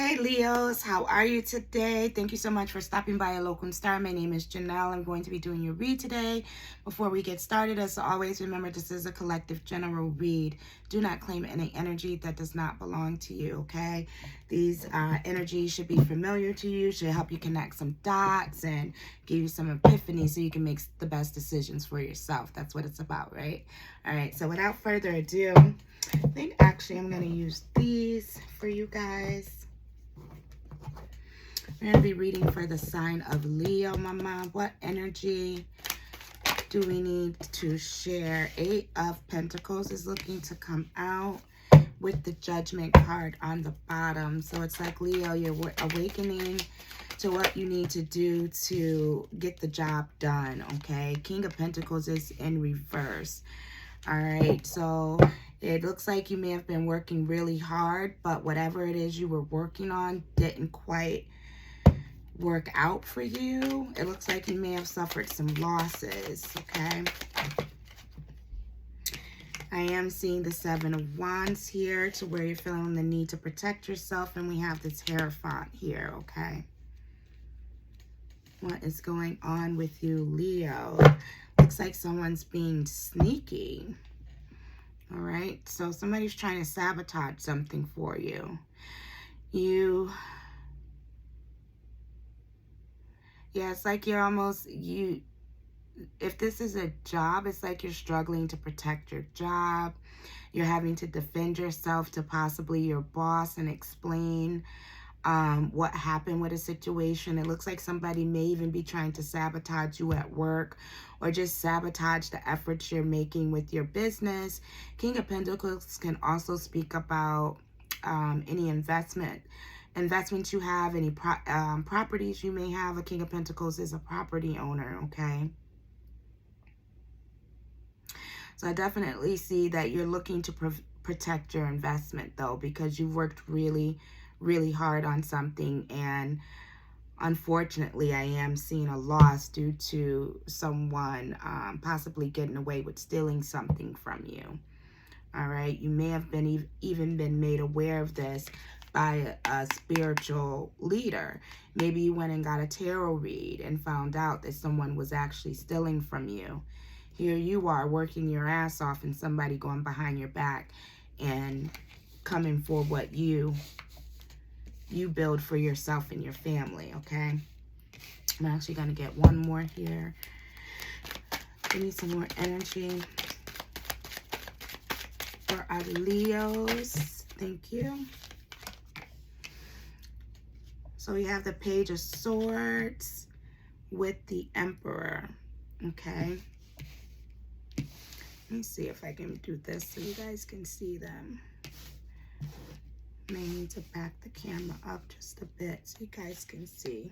Hey Leos, how are you today? Thank you so much for stopping by Olokunstar. My name is Janelle. I'm going to be doing your read today. Before we get started, as always, remember this is a collective general read. Do not claim any energy that does not belong to you, okay? These energies should be familiar to you, should help you connect some dots and give you some epiphany so you can make the best decisions for yourself. That's what it's about, right? All right, so without further ado, I think actually I'm going to use these for you guys. We're going to be reading for the sign of Leo, Mama. What energy do we need to share? 8 of Pentacles is looking to come out with the Judgment card on the bottom. So it's like, Leo, you're awakening to what you need to do to get the job done, okay? King of Pentacles is in reverse. All right, so it looks like you may have been working really hard, but whatever it is you were working on didn't quite work out for you. It looks like you may have suffered some losses, okay? I am seeing the 7 of Wands here to where you're feeling the need to protect yourself, and we have this Hierophant here, okay? What is going on with you, Leo? Looks like someone's being sneaky. All right, so somebody's trying to sabotage something for you. Yeah, it's like you're almost, if this is a job, it's like you're struggling to protect your job. You're having to defend yourself to possibly your boss and explain what happened with a situation. It looks like somebody may even be trying to sabotage you at work or just sabotage the efforts you're making with your business. King of Pentacles can also speak about any investments you have, any properties you may have. A King of Pentacles is a property owner, okay? So I definitely see that you're looking to protect your investment, though, because you've worked really, really hard on something, and unfortunately, I am seeing a loss due to someone possibly getting away with stealing something from you. All right, you may have been even been made aware of this by a spiritual leader. Maybe you went and got a tarot read and found out that someone was actually stealing from you. Here you are working your ass off, and somebody going behind your back and coming for what you build for yourself and your family, okay? I'm actually going to get one more here. Give me some more energy for our Leos. Thank you. So we have the Page of Swords with the Emperor, okay? Let me see if I can do this so you guys can see them. May need to back the camera up just a bit so you guys can see,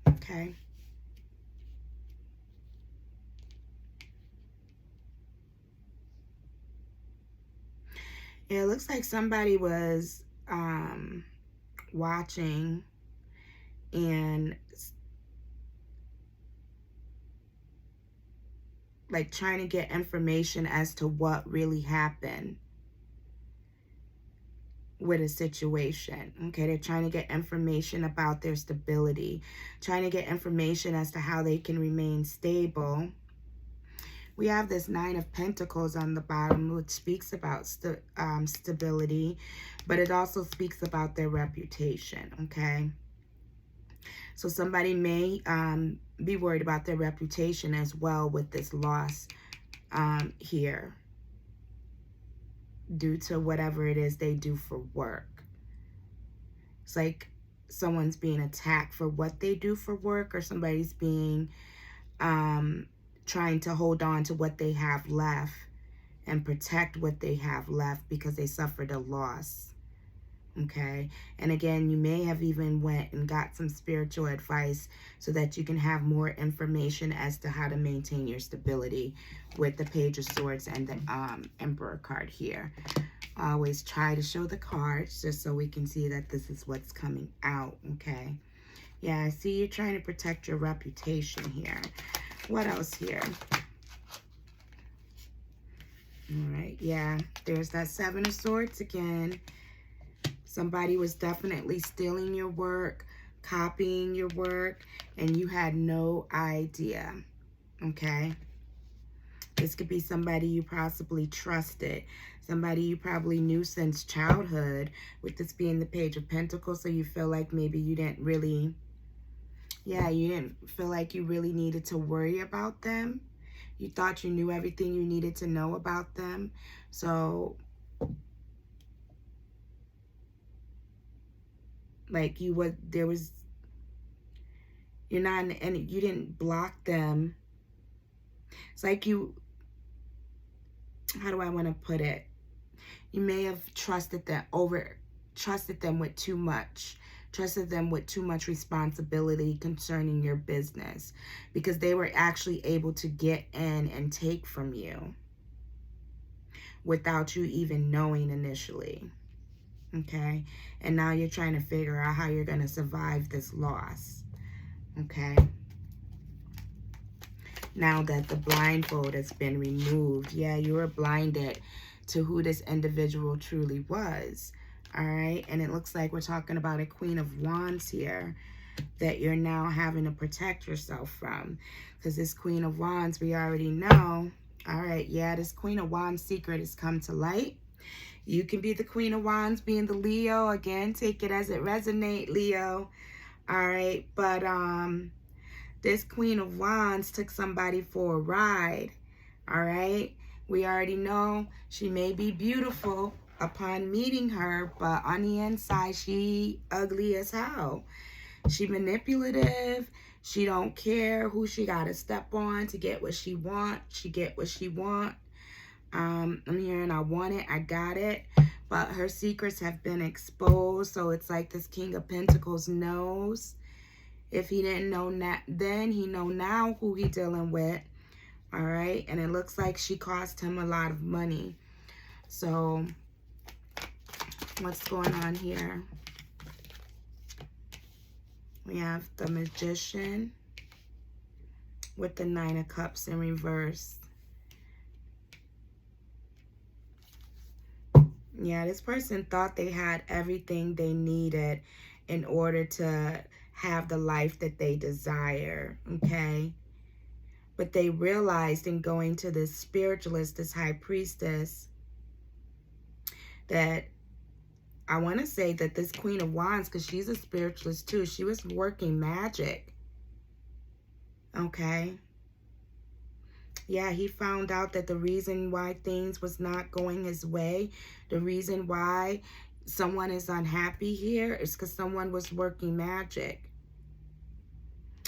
okay? Yeah, it looks like somebody was watching and like trying to get information as to what really happened with a situation, okay? They're trying to get information about their stability, trying to get information as to how they can remain stable. We have this 9 of Pentacles on the bottom, which speaks about stability, but it also speaks about their reputation, okay? So somebody may be worried about their reputation as well with this loss here due to whatever it is they do for work. It's like someone's being attacked for what they do for work, or somebody's being trying to hold on to what they have left and protect what they have left because they suffered a loss. Okay, and again, you may have even went and got some spiritual advice so that you can have more information as to how to maintain your stability with the Page of Swords and the Emperor card here. I always try to show the cards just so we can see that this is what's coming out, okay? Yeah, I see you're trying to protect your reputation here. What else here? All right, yeah, there's that 7 of Swords again. Somebody was definitely stealing your work, copying your work, and you had no idea, okay? This could be somebody you possibly trusted, somebody you probably knew since childhood, with this being the Page of Pentacles, so you feel like maybe you didn't really, you didn't feel like you really needed to worry about them. You thought you knew everything you needed to know about them. So, like you're not in any, you didn't block them. It's like you, how do I want to put it? You may have trusted them with too much. Trusted them with too much responsibility concerning your business, because they were actually able to get in and take from you without you even knowing initially. Okay? And now you're trying to figure out how you're going to survive this loss. Okay? Now that the blindfold has been removed, you were blinded to who this individual truly was. All right, and it looks like we're talking about a Queen of Wands here that you're now having to protect yourself from, because this Queen of Wands, we already know. All right, this Queen of Wands secret has come to light. You can be the Queen of Wands being the Leo. Again, take it as it resonates, Leo. All right, but this Queen of Wands took somebody for a ride. All right, we already know she may be beautiful upon meeting her, but on the inside, she ugly as hell. She manipulative. She don't care who she got to step on to get what she want. She get what she want. I'm hearing I want it, I got it. But her secrets have been exposed. So it's like this King of Pentacles knows. If he didn't know then, he know now who he dealing with. All right. And it looks like she cost him a lot of money. So what's going on here? We have the Magician with the Nine of Cups in reverse. This person thought they had everything they needed in order to have the life that they desire, okay? But they realized in going to this spiritualist, this high priestess, that I want to say that this Queen of Wands, because she's a spiritualist too, she was working magic. Okay. He found out that the reason why things was not going his way, the reason why someone is unhappy here is because someone was working magic.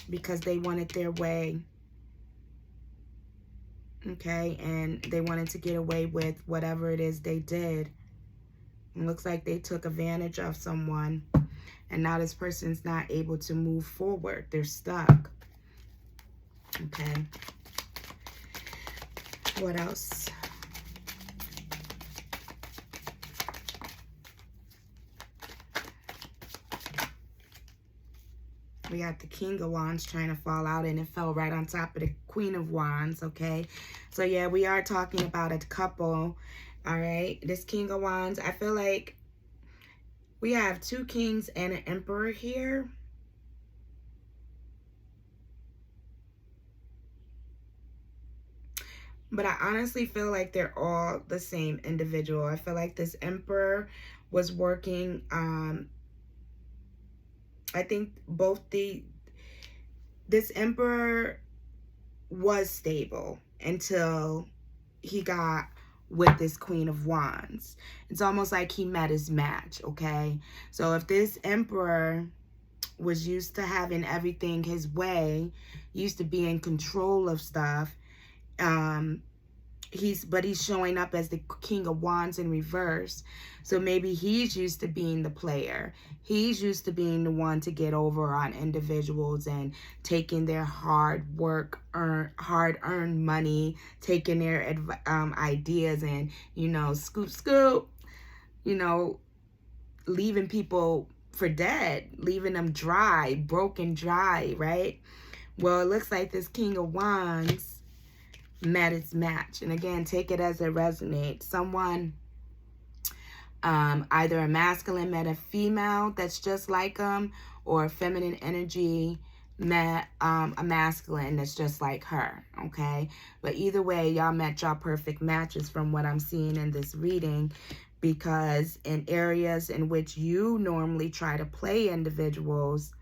Because they wanted their way. Okay. And they wanted to get away with whatever it is they did. It looks like they took advantage of someone, and now this person's not able to move forward. They're stuck. Okay. What else? We got the King of Wands trying to fall out, and it fell right on top of the Queen of Wands, okay? So, we are talking about a couple. All right, this King of Wands, I feel like we have two kings and an emperor here. But I honestly feel like they're all the same individual. I feel like this emperor was working, I think this emperor was stable until he got with this Queen of Wands. It's almost like he met his match, okay? So if this emperor was used to having everything his way, used to be in control of stuff, he's showing up as the King of Wands in reverse. So maybe he's used to being the player. He's used to being the one to get over on individuals and taking their hard-earned money, taking their ideas and, scoop, leaving people for dead, leaving them dry, broken dry, right? Well, it looks like this King of Wands met its match. And again, take it as it resonates. Someone Either a masculine met a female that's just like them, or a feminine energy met a masculine that's just like her, okay? But either way, y'all met y'all perfect matches from what I'm seeing in this reading, because in areas in which you normally try to play individuals,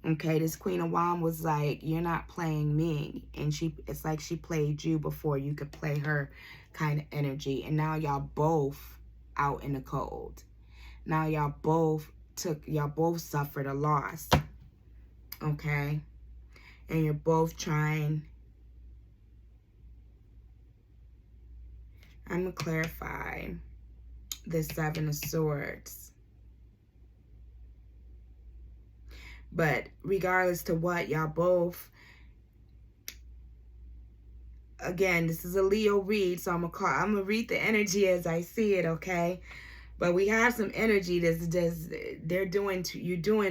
okay, this Queen of Wands was like, you're not playing me. And it's like she played you before you could play her kind of energy. And now y'all both out in the cold. Now y'all both suffered a loss. Okay? And you're both trying. I'm going to clarify this Seven of Swords. But regardless to what, y'all both, again, this is a Leo read, so I'm gonna read the energy as I see it, okay? But we have some energy you're doing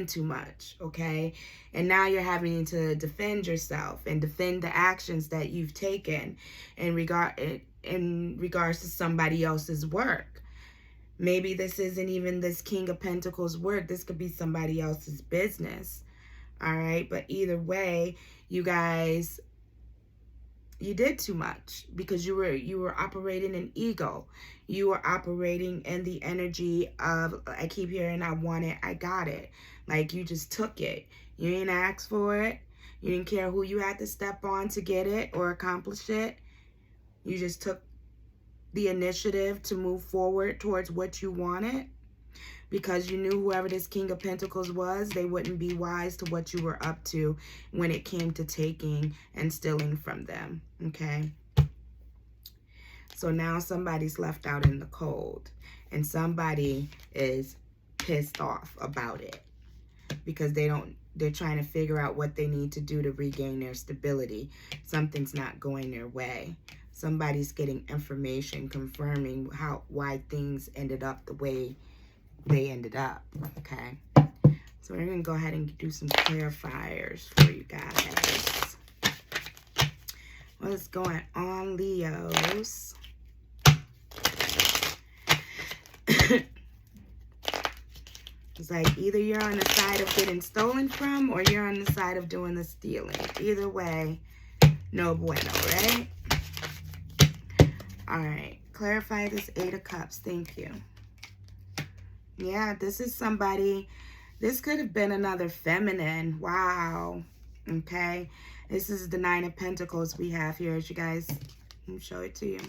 too much, okay? And now you're having to defend yourself and defend the actions that you've taken in regards to somebody else's work. Maybe this isn't even this King of Pentacles work. This could be somebody else's business. All right. But either way, you guys, you did too much because you were operating in ego. You were operating in the energy of, I keep hearing, I want it, I got it. Like you just took it. You didn't ask for it. You didn't care who you had to step on to get it or accomplish it. You just took the initiative to move forward towards what you wanted, because you knew whoever this King of Pentacles was, they wouldn't be wise to what you were up to when it came to taking and stealing from them, okay? So now somebody's left out in the cold, and somebody is pissed off about it because they're trying to figure out what they need to do to regain their stability. Something's not going their way. Somebody's getting information confirming why things ended up the way they ended up, okay? So we're going to go ahead and do some clarifiers for you guys. What's going on, Leos? It's like either you're on the side of getting stolen from or you're on the side of doing the stealing. Either way, no bueno, right? All right, clarify this Eight of Cups. Thank you. Yeah, this is somebody, this could have been another feminine. Wow. Okay. This is the Nine of Pentacles we have here, as you guys, let me show it to you.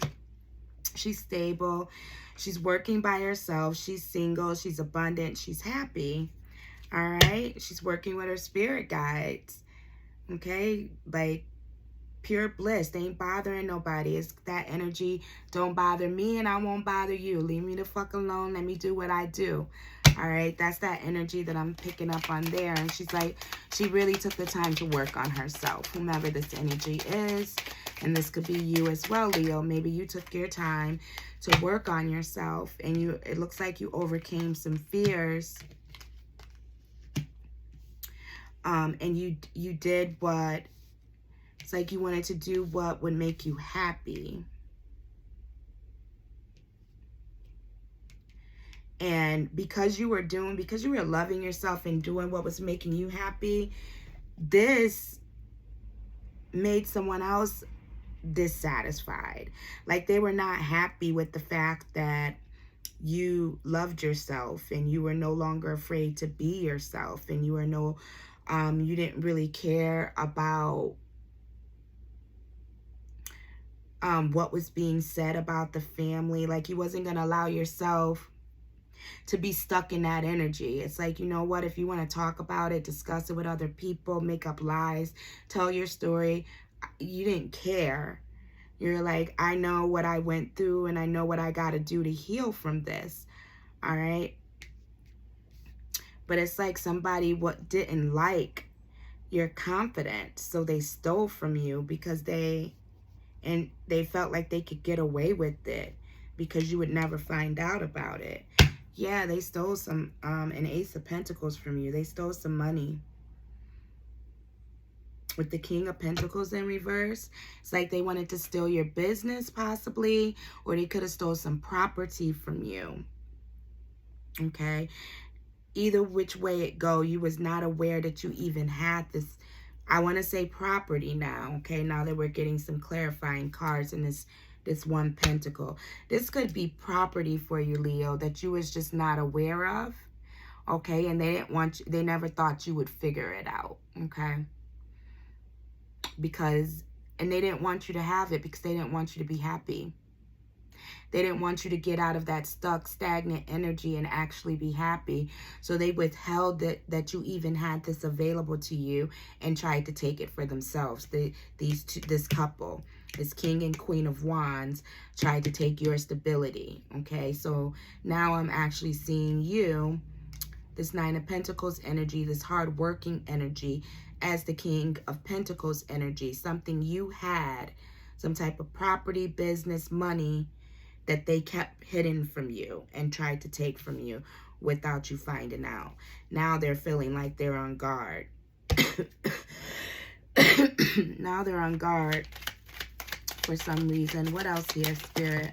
She's stable. She's working by herself. She's single. She's abundant. She's happy. All right. She's working with her spirit guides. Okay. Like, pure bliss. They ain't bothering nobody. It's that energy. Don't bother me and I won't bother you. Leave me the fuck alone. Let me do what I do. All right. That's that energy that I'm picking up on there. And she's like, she really took the time to work on herself, whomever this energy is. And this could be you as well, Leo. Maybe you took your time to work on yourself and it looks like you overcame some fears. And you did what, it's like you wanted to do what would make you happy. And because you were loving yourself and doing what was making you happy, this made someone else dissatisfied. Like they were not happy with the fact that you loved yourself and you were no longer afraid to be yourself, and you didn't really care about what was being said about the family. Like you wasn't going to allow yourself to be stuck in that energy. It's like, you know what, if you want to talk about it, discuss it with other people, make up lies, tell your story, you didn't care. You're like, I know what I went through and I know what I got to do to heal from this. All right. But it's like somebody didn't like your confidence, so they stole from you because they felt like they could get away with it because you would never find out about it. Yeah, they stole some, an Ace of Pentacles from you. They stole some money. With the King of Pentacles in reverse, it's like they wanted to steal your business possibly, or they could have stole some property from you. Okay? Either which way it go, you was not aware that you even had this, I want to say property now, okay? Now that we're getting some clarifying cards in this one pentacle. This could be property for you, Leo, that you was just not aware of, okay? And they didn't want you, they never thought you would figure it out, okay? And they didn't want you to have it because they didn't want you to be happy. They didn't want you to get out of that stuck, stagnant energy and actually be happy. So they withheld that you even had this available to you and tried to take it for themselves. This couple, this King and Queen of Wands, tried to take your stability. Okay, so now I'm actually seeing you, this Nine of Pentacles energy, this hard-working energy, as the King of Pentacles energy. Something you had, some type of property, business, money, that they kept hidden from you and tried to take from you without you finding out. Now they're feeling like they're on guard. Now they're on guard for some reason. What else here, Spirit?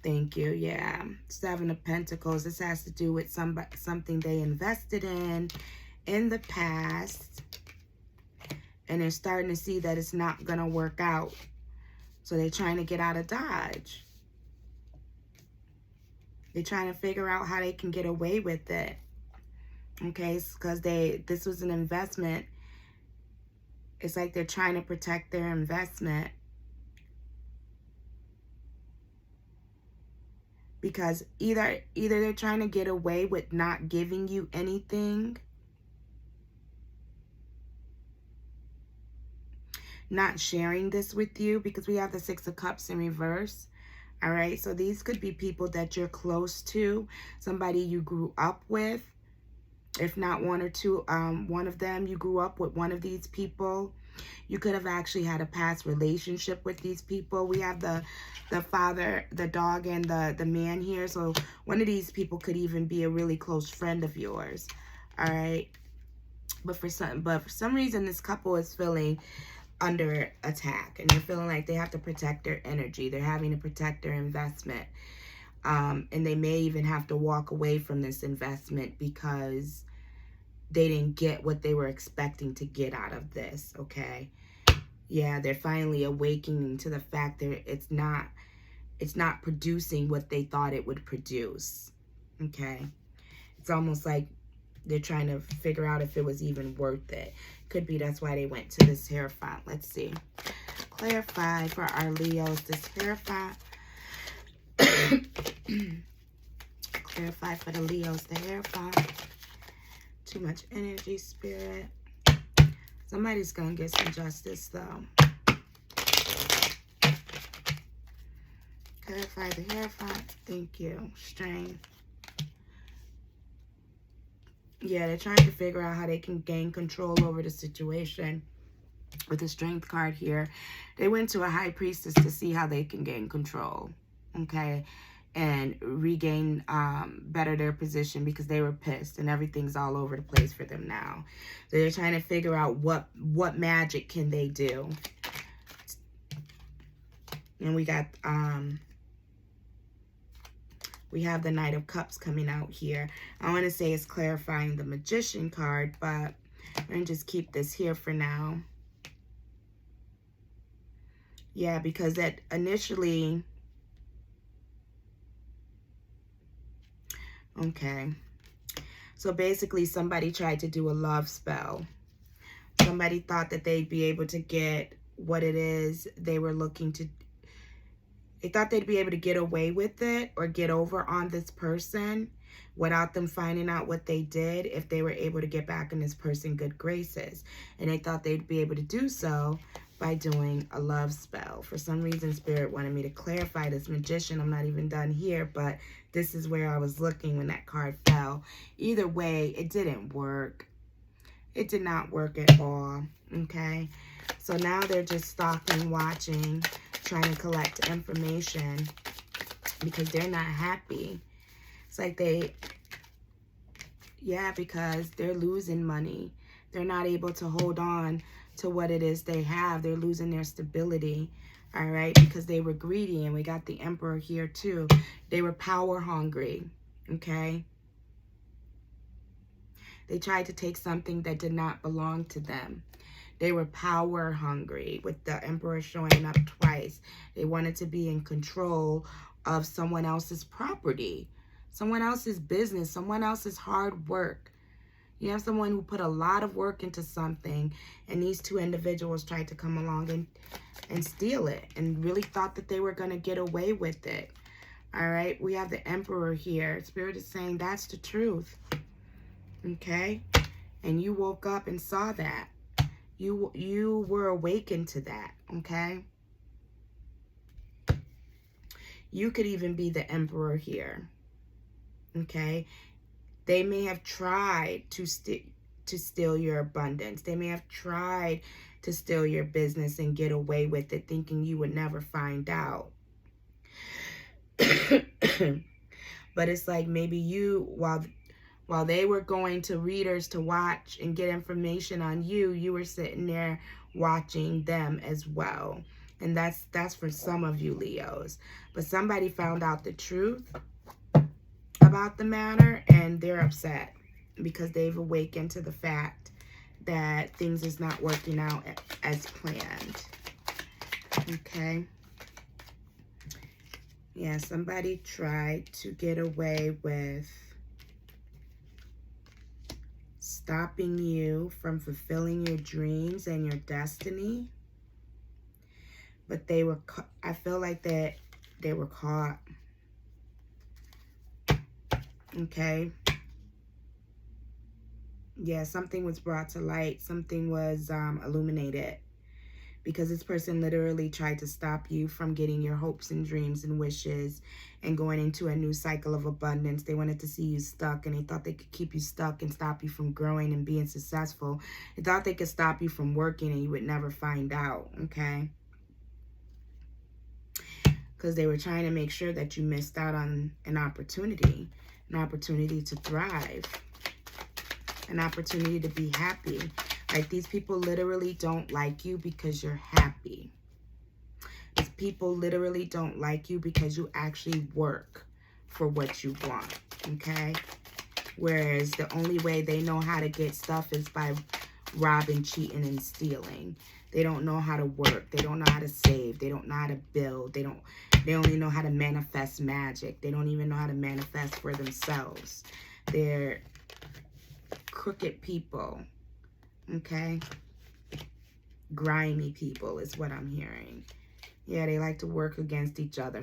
Thank you. Yeah. Seven of Pentacles. This has to do with something they invested in the past. And they're starting to see that it's not going to work out. So they're trying to get out of Dodge. They're trying to figure out how they can get away with it. Okay, because this was an investment. It's like they're trying to protect their investment. Because either they're trying to get away with not giving you anything, not sharing this with you, because we have the Six of Cups in reverse. All right, so these could be people that you're close to, somebody you grew up with. If not one or two, one of them, you grew up with one of these people. You could have actually had a past relationship with these people. We have the father, the dog, and the man here. So one of these people could even be a really close friend of yours. All right, but for some reason, this couple is feeling under attack, and they're feeling like they have to protect their energy. They're having to protect their investment, and they may even have to walk away from this investment because they didn't get what they were expecting to get out of this. Okay, yeah, they're finally awakening to the fact that it's not producing what they thought it would produce. Okay, it's almost like they're trying to figure out if it was even worth it. Could be that's why they went to this Hierophant. Let's see. Clarify for our Leos this Hierophant. Clarify for the Leos the Hierophant. Too much energy, Spirit. Somebody's going to get some justice, though. Clarify the Hierophant. Thank you. Strength. Yeah, they're trying to figure out how they can gain control over the situation. With the Strength card here, they went to a High Priestess to see how they can gain control, okay, and regain, better their position, because they were pissed and everything's all over the place for them now. So they're trying to figure out what magic can they do. And we got, we have the Knight of Cups coming out here. I want to say it's clarifying the Magician card, but I'm going to just keep this here for now. Yeah, because that initially... Okay. So basically somebody tried to do a love spell. Somebody thought that they'd be able to get what it is they were looking to. They thought they'd be able to get away with it or get over on this person without them finding out what they did if they were able to get back in this person's good graces. And they thought they'd be able to do so by doing a love spell. For some reason, Spirit wanted me to clarify this Magician. I'm not even done here, but this is where I was looking when that card fell. Either way, it didn't work. It did not work at all, okay? So now they're just stalking, watching, trying to collect information because they're not happy. It's like because they're losing money. They're not able to hold on to what it is they have. They're losing their stability, all right, because they were greedy. And we got the Emperor here too. They were power hungry, Okay? They tried to take something that did not belong to them. They were power hungry, with the Emperor showing up twice. They wanted to be in control of someone else's property, someone else's business, someone else's hard work. You have someone who put a lot of work into something, and these two individuals tried to come along and steal it, and really thought that they were going to get away with it. All right, we have the Emperor here. Spirit is saying that's the truth. Okay? And you woke up and saw that. You were awakened to that, okay? You could even be the Emperor here, okay? They may have tried to steal your abundance. They may have tried to steal your business and get away with it, thinking you would never find out. But it's like maybe you, while they were going to readers to watch and get information on you, you were sitting there watching them as well. And that's for some of you Leos. But somebody found out the truth about the matter, and they're upset because they've awakened to the fact that things is not working out as planned. Okay. Yeah, somebody tried to get away with stopping you from fulfilling your dreams and your destiny. But they were, I feel like that they were caught. Okay. Yeah, something was brought to light. Something was illuminated. Because this person literally tried to stop you from getting your hopes and dreams and wishes and going into a new cycle of abundance. They wanted to see you stuck, and they thought they could keep you stuck and stop you from growing and being successful. They thought they could stop you from working and you would never find out, okay? Because they were trying to make sure that you missed out on an opportunity to thrive, an opportunity to be happy. Like, these people literally don't like you because you're happy. These people literally don't like you because you actually work for what you want, okay? Whereas the only way they know how to get stuff is by robbing, cheating, and stealing. They don't know how to work. They don't know how to save. They don't know how to build. They only know how to manifest magic. They don't even know how to manifest for themselves. They're crooked people. Okay, grimy people is what I'm hearing. Yeah, they like to work against each other,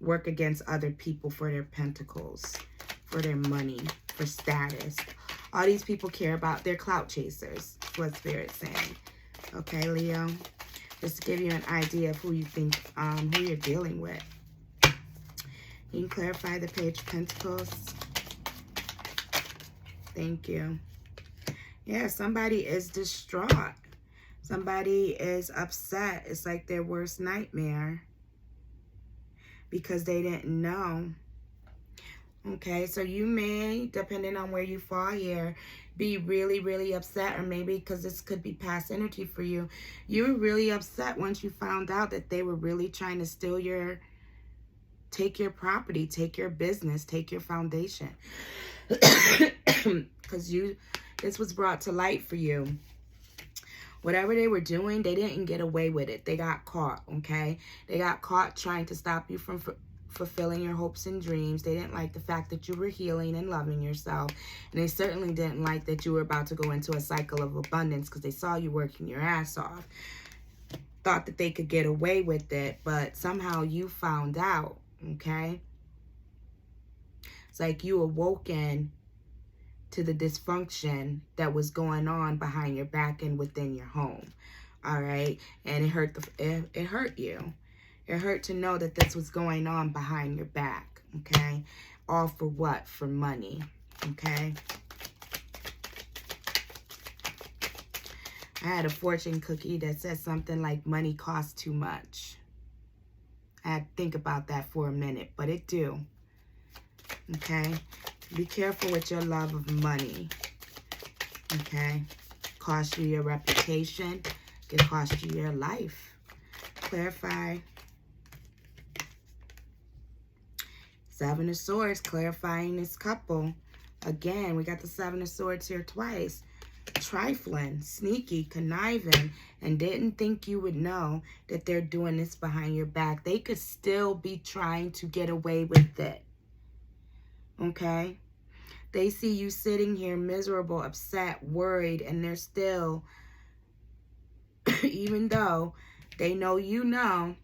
work against other people for their pentacles, for their money, for status. All these people care about, they're clout chasers, is what Spirit's saying. Okay, Leo, just to give you an idea of who you think, who you're dealing with. You can clarify the Page of Pentacles. Thank you. Yeah, somebody is distraught. Somebody is upset. It's like their worst nightmare because they didn't know. Okay, so you may, depending on where you fall here, be really, really upset, or maybe because this could be past energy for you. You were really upset once you found out that they were really trying to steal take your property, take your business, take your foundation. Because this was brought to light for you. Whatever they were doing, they didn't get away with it. They got caught, okay? They got caught trying to stop you from fulfilling your hopes and dreams. They didn't like the fact that you were healing and loving yourself. And they certainly didn't like that you were about to go into a cycle of abundance, because they saw you working your ass off. Thought that they could get away with it, but somehow you found out, okay? It's like you awoken to the dysfunction that was going on behind your back and within your home. All right, and it hurt it hurt you. It hurt to know that this was going on behind your back. Okay, all for what? For money. Okay. I had a fortune cookie that said something like money costs too much. I had to think about that for a minute, but it do. Okay. Be careful with your love of money, okay? Cost you your reputation. It can cost you your life. Clarify. Seven of Swords, clarifying this couple. Again, we got the Seven of Swords here twice. Trifling, sneaky, conniving, and didn't think you would know that they're doing this behind your back. They could still be trying to get away with it. Okay? They see you sitting here miserable, upset, worried, and they're still, even though they know you know,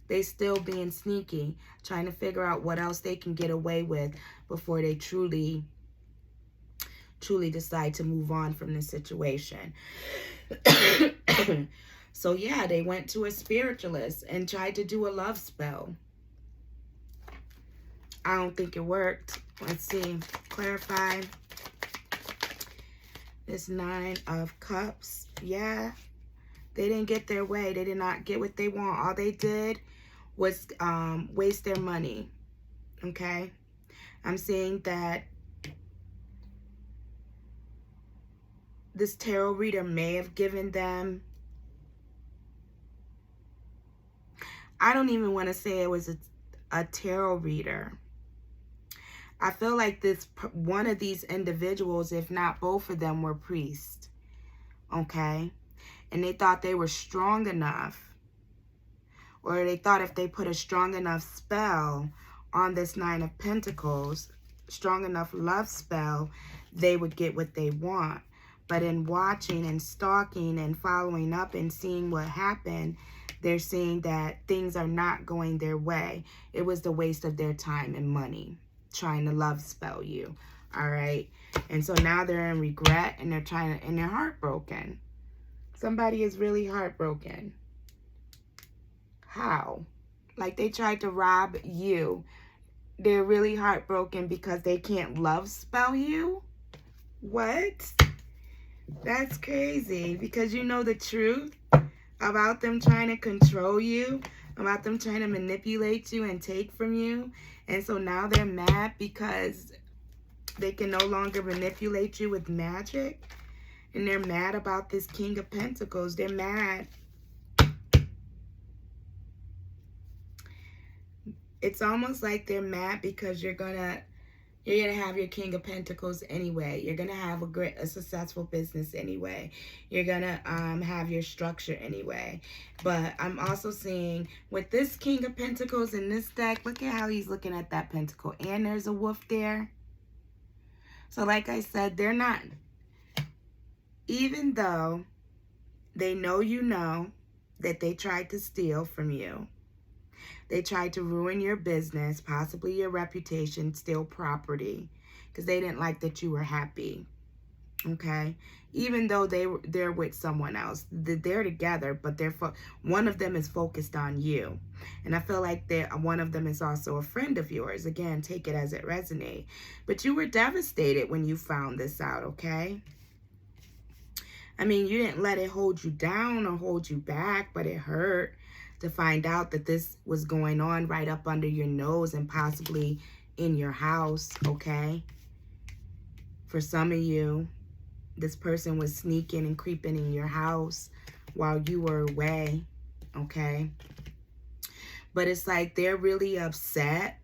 they still being sneaky, trying to figure out what else they can get away with before they truly decide to move on from this situation. So yeah, they went to a spiritualist and tried to do a love spell. I don't think it worked. Let's see. Clarify. This Nine of Cups. Yeah. They didn't get their way. They did not get what they want. All they did was waste their money. Okay? I'm seeing that this tarot reader may have given them, I don't even want to say it was a tarot reader. I feel like one of these individuals, if not both of them, were priests. Okay? And they thought they were strong enough, or they thought if they put a strong enough spell on this Nine of Pentacles, strong enough love spell, they would get what they want. But in watching and stalking and following up and seeing what happened, they're seeing that things are not going their way. It was the waste of their time and money trying to love spell you. All right. And so now they're in regret and they're heartbroken. Somebody is really heartbroken. How? Like they tried to rob you. They're really heartbroken because they can't love spell you? What? That's crazy, because you know the truth about them trying to control you, about them trying to manipulate you and take from you. And so now they're mad because they can no longer manipulate you with magic. And they're mad about this King of Pentacles. They're mad. It's almost like they're mad because you're gonna have your King of Pentacles anyway. You're gonna have a successful business anyway. You're gonna have your structure anyway. But I'm also seeing with this King of Pentacles in this deck, look at how he's looking at that pentacle, and there's a wolf there. So like I said, they're not, even though they know you know that they tried to steal from you. They tried to ruin your business, possibly your reputation, steal property, because they didn't like that you were happy, okay? Even though they're with someone else. They're together, but one of them is focused on you. And I feel like one of them is also a friend of yours. Again, take it as it resonates. But you were devastated when you found this out, okay? I mean, you didn't let it hold you down or hold you back, but it hurt to find out that this was going on right up under your nose and possibly in your house, okay? For some of you, this person was sneaking and creeping in your house while you were away, okay? But it's like they're really upset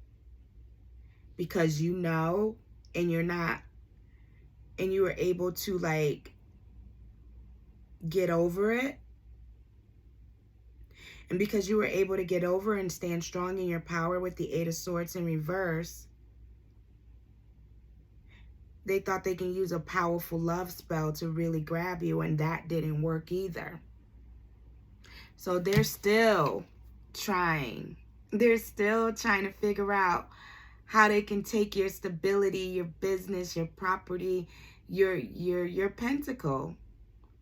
because you know, and you're not, and you were able to like get over it. And because you were able to get over and stand strong in your power with the Eight of Swords in reverse, they thought they can use a powerful love spell to really grab you, and that didn't work either. So they're still trying. They're still trying to figure out how they can take your stability, your business, your property, your pentacle.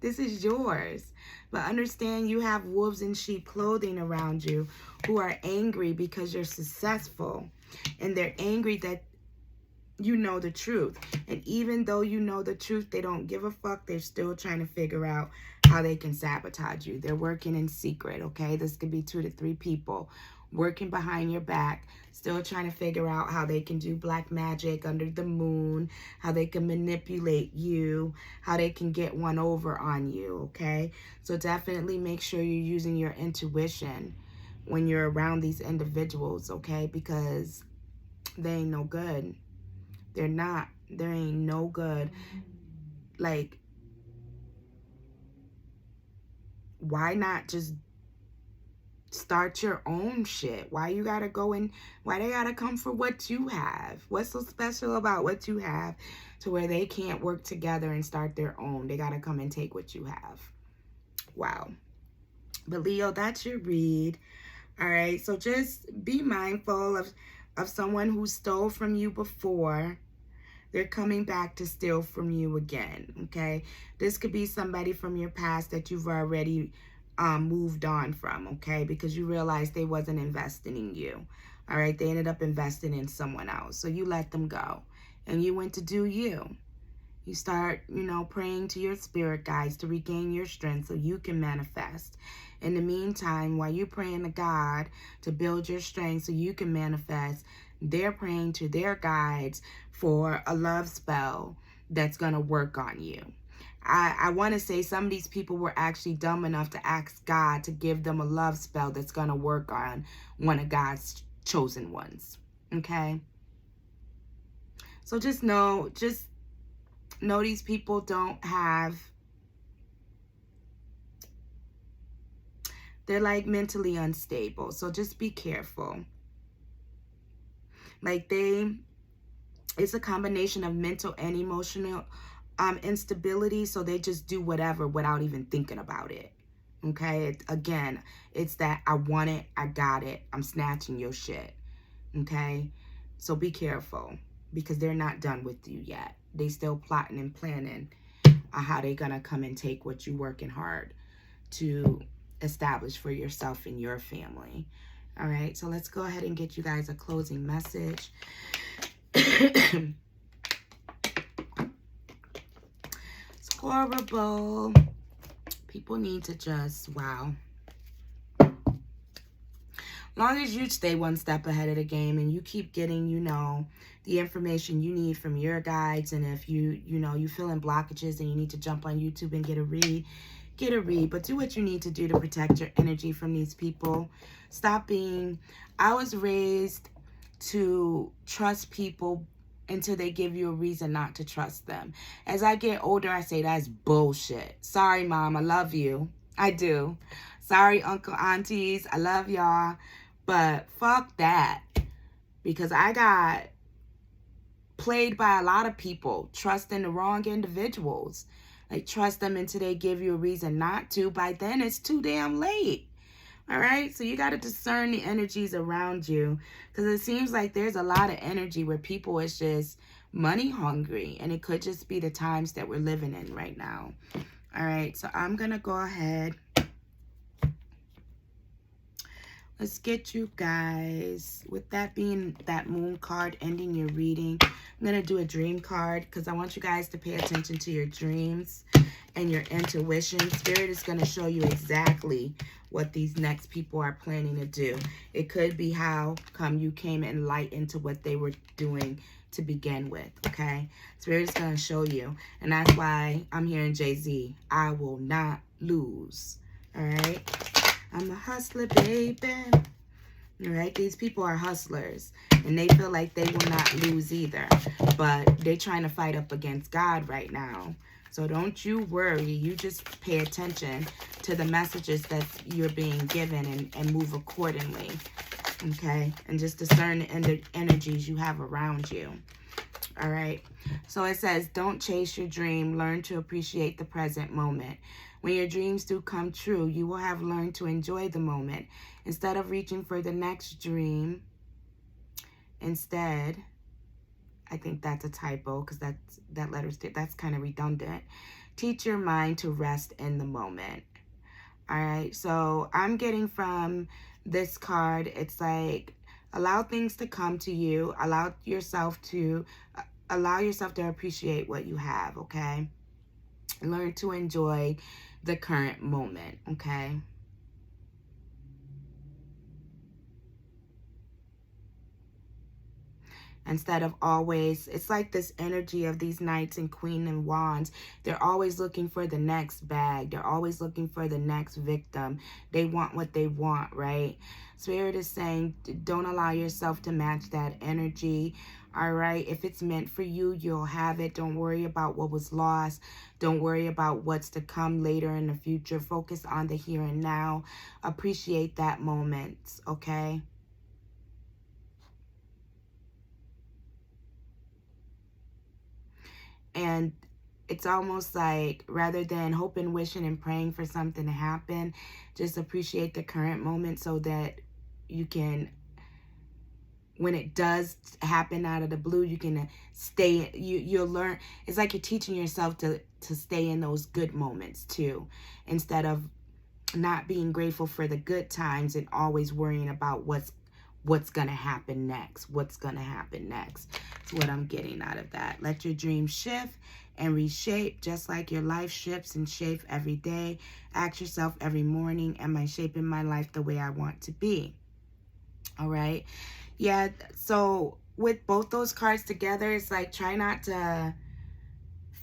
This is yours. But understand you have wolves in sheep clothing around you who are angry because you're successful. And they're angry that you know the truth. And even though you know the truth, they don't give a fuck. They're still trying to figure out how they can sabotage you. They're working in secret, okay? This could be 2 to 3 people working behind your back, still trying to figure out how they can do black magic under the moon, how they can manipulate you, how they can get one over on you, okay? So definitely make sure you're using your intuition when you're around these individuals, okay? Because they ain't no good. They're not. There ain't no good. Like, why not just start your own shit? Why you gotta go in? Why they gotta come for what you have? What's so special about what you have to where they can't work together and start their own? They gotta come and take what you have. Wow. But Leo, that's your read. All right, so just be mindful of someone who stole from you before. They're coming back to steal from you again, okay? This could be somebody from your past that you've already moved on from, okay? Because you realized they wasn't investing in you, all right? They ended up investing in someone else. So you let them go, and you went to do you. You start, praying to your spirit guides to regain your strength so you can manifest. In the meantime, while you're praying to God to build your strength so you can manifest, they're praying to their guides for a love spell that's going to work on you. I want to say some of these people were actually dumb enough to ask God to give them a love spell that's going to work on one of God's chosen ones. Okay? So just know these people don't have, they're like mentally unstable. So just be careful. Like it's a combination of mental and emotional instability. So they just do whatever without even thinking about it. Okay. Again, it's that I want it. I got it. I'm snatching your shit. Okay. So be careful because they're not done with you yet. They still plotting and planning on how they're going to come and take what you're working hard to establish for yourself and your family. All right, so let's go ahead and get you guys a closing message. It's horrible. People need to just, wow. Long as you stay one step ahead of the game and you keep getting, the information you need from your guides, and if you feeling blockages and you need to jump on YouTube and get a read, but do what you need to do to protect your energy from these people. Stop being, I was raised to trust people until they give you a reason not to trust them. As I get older, I say that's bullshit. Sorry, Mom, I love you. I do. Sorry, Uncle, Aunties, I love y'all. But fuck that. Because I got played by a lot of people trusting the wrong individuals. Like, trust them until they give you a reason not to. By then, it's too damn late. All right? So you got to discern the energies around you. Because it seems like there's a lot of energy where people is just money hungry. And it could just be the times that we're living in right now. All right? So I'm going to go ahead. Let's get you guys, with that being that moon card ending your reading, I'm going to do a dream card because I want you guys to pay attention to your dreams and your intuition. Spirit is going to show you exactly what these next people are planning to do. It could be how come you came enlightened to what they were doing to begin with, okay? Spirit is going to show you. And that's why I'm hearing Jay-Z, I will not lose, all right? I'm a hustler, baby. All right, these people are hustlers, and they feel like they will not lose either. But they're trying to fight up against God right now. So don't you worry. You just pay attention to the messages that you're being given and move accordingly. Okay? And just discern the energies you have around you. All right? So it says, don't chase your dream. Learn to appreciate the present moment. When your dreams do come true, you will have learned to enjoy the moment. Instead of reaching for the next dream, instead, I think that's a typo because that that's kind of redundant. Teach your mind to rest in the moment. All right, so I'm getting from this card, it's like, allow things to come to you. Allow yourself to appreciate what you have, okay? Learn to enjoy the current moment, okay? instead of always, it's like this energy of these knights and queen and wands. They're always looking for the next bag. They're always looking for the next victim. They want what they want, right? Spirit is saying, don't allow yourself to match that energy. All right, if it's meant for you, you'll have it. Don't worry about what was lost. Don't worry about what's to come later in the future. Focus on the here and now. Appreciate that moment, okay? And it's almost like, rather than hoping, wishing, and praying for something to happen, just appreciate the current moment so that you can, when it does happen out of the blue, you can stay, you'll learn. It's like you're teaching yourself to stay in those good moments too, instead of not being grateful for the good times and always worrying about what's gonna happen next. What's gonna happen next? That's what I'm getting out of that. Let your dreams shift and reshape, just like your life shifts and shapes every day. Ask yourself every morning, am I shaping my life the way I want to be? All right. Yeah, so with both those cards together, it's like, try not to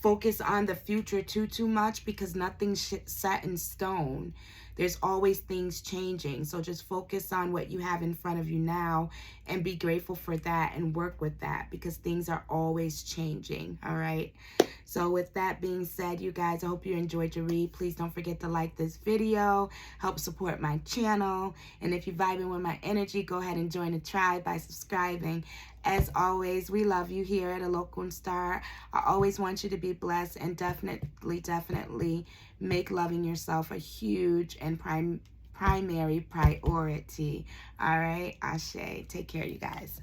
focus on the future too much, because nothing's set in stone. There's always things changing. So just focus on what you have in front of you now and be grateful for that and work with that, because things are always changing. All right. So with that being said, you guys, I hope you enjoyed your read. Please don't forget to like this video, help support my channel. And if you're vibing with my energy, go ahead and join the tribe by subscribing. As always, we love you here at Olokunstar. I always want you to be blessed, and definitely make loving yourself a huge and primary priority. All right, Ashe. Take care, you guys.